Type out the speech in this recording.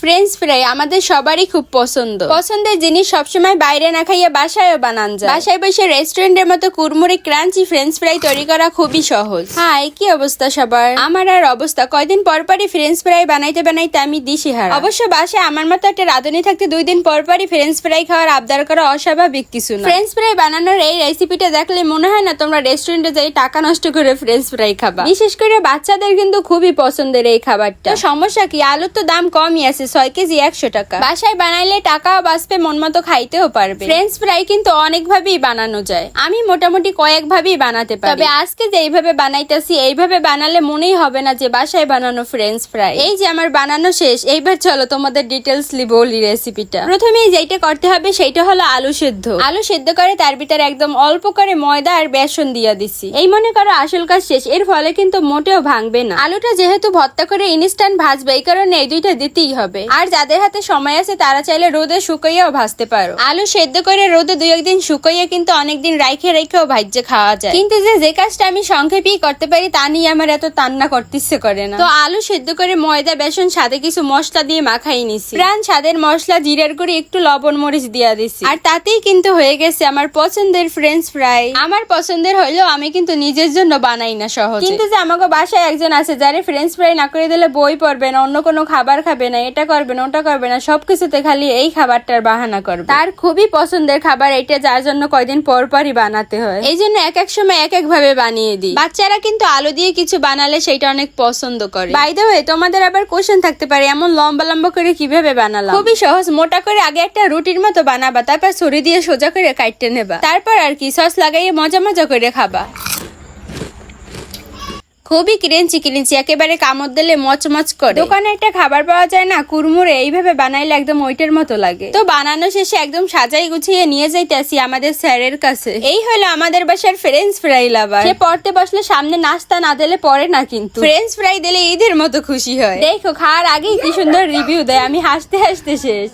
French fry আমাদের সবারই খুব পছন্দের জিনিস সবসময় বাইরে না খাইয়া বাসায়ও বানান যায়। বাসায় বসে রেস্টুরেন্টের মতো কুরমুরে ক্রাঞ্চি ফ্রেঞ্চ ফ্রাই তৈরি করা খুবই সহজ। হাই, কি অবস্থা সবার? আমার আর অবস্থা, কয়দিন পরই ফ্রেঞ্চ ফ্রাই বানাইতে আমি দিশেহারা। অবশ্য বাসায় আমার মতো একটা রাঁধুনি থাকতে 2 দিন পরই ফ্রেঞ্চ ফ্রাই খাওয়ার আবদার করা অস্বাভাবিক কিছু না। ফ্রেঞ্চ ফ্রাই বানানোর এই রেসিপিটা দেখলে মনে হয় না তোমরা রেস্টুরেন্টে যাই টাকা নষ্ট করে ফ্রেঞ্চ ফ্রাই খাবা। বিশেষ করে বাচ্চাদের কিন্তু খুবই পছন্দের এই খাবারটা। সমস্যা কি, আলুর তো দাম কমই আছে, 6 কেজি 100 টাকা। বাসায় বানাইলে টাকাও বাঁচবে, মন মতো খাইতেও পারবে। ফ্রেঞ্চ ফ্রাই কিন্তু অনেক ভাবেই বানানো যায়, আমি মোটামুটি কয়েক ভাবেই বানাতে পারি। তবে আজকে যে এইভাবে বানাইতেছি, এইভাবে বানালে মনেই হবে না যে বাসায় বানানো ফ্রেঞ্চ ফ্রাই। এই যে আমার বানানো শেষ, এইবার চলো তোমাদের ডিটেইলসলি বলি রেসিপিটা। প্রথমেই যেটা করতে হবে সেইটা হলো আলু সেদ্ধ করে তার ভিতরে একদম অল্প করে ময়দা আর বেসন দিয়ে দিছি। এই মনে করো আসল কাজ শেষ, এর ফলে কিন্তু মোটেও ভাঙবে না। আলুটা যেহেতু ভর্তা করে ইনস্ট্যান্ট ভাজবে, এই কারণে এই দুইটা দিতেই হবে। আর যাদের হাতে সময় আছে তারা চাইলে রোদে শুকাইয়াও ভাজতে পারো। আলু সেদ্ধ করে রোদে 2-1 দিন শুকাইয়া কিন্তু অনেকদিন রেখেও ভাজ্যে খাওয়া যায়। কিন্তু যে কাজটা আমি সংক্ষেপেই করতে পারি তা নিয়ে আমার এত তান্না করতে ইচ্ছে করে না। তো আলু সেদ্ধ করে ময়দা বেসন সাথে কিছু মশলা দিয়ে মাখাই নিছি। প্রাণ স্বাদের মশলা, জিরার গুঁড়ি, একটু লবণ মরিচ দিয়া দিছি। আর তাতেই কিন্তু হয়ে গেছে আমার পছন্দের ফ্রেঞ্চ ফ্রাই। আমার পছন্দের হইলেও আমি কিন্তু নিজের জন্য বানাই না সহজে। কিন্তু যে আমাকে বাসায় একজন আছে যারে ফ্রেঞ্চ ফ্রাই না করে দিলে বই পড়বে না, অন্য কোনো খাবার খাবে না, এটা করবে না ওটা করবে না, সবকিছুতে খালি এই খাবারটার বাহানা করবে। তার খুবই পছন্দের খাবার এটা, যার জন্য কয়দিন পরই বানাতে হয়। এই জন্য এক সময় এক ভাবে বানিয়ে দিই। বাচ্চারা কিন্তু আলু দিয়ে কিছু বানালে সেটা অনেক পছন্দ করে। বাই দ্য ওয়ে, তোমাদের আবার কোশ্চেন থাকতে পারে এমন লম্বা লম্বা করে কিভাবে বানালাম? খুবই সহজ, মোটা করে আগে একটা রুটির মতো বানাবা, তারপর ছুরি দিয়ে সোজা করে কাটতে নেবা, তারপর আর কি সস লাগাইয়ে মজা করে খাবা। খুবই ক্রেঞ্চি, একেবারে কামড় দিলে মচমচ করে। দোকানে একটা খাবার পাওয়া যায় না কুরমুরে, এইভাবে বানাইলে একদম ওইটার মতো লাগে। তো বানানো শেষে একদম সাজাই গুছিয়ে নিয়ে যাইতেছি আমাদের স্যারের কাছে। এই হলো আমাদের বাসার ফ্রেঞ্চ ফ্রাই লাভার। সে পড়তে বসলে সামনে নাস্তা না দিলে পড়ে না, কিন্তু ফ্রেঞ্চ ফ্রাই দিলে ঈদের মতো খুশি হয়। দেখো খাওয়ার আগেই কি সুন্দর রিভিউ দেয়, আমি হাসতে শেষ।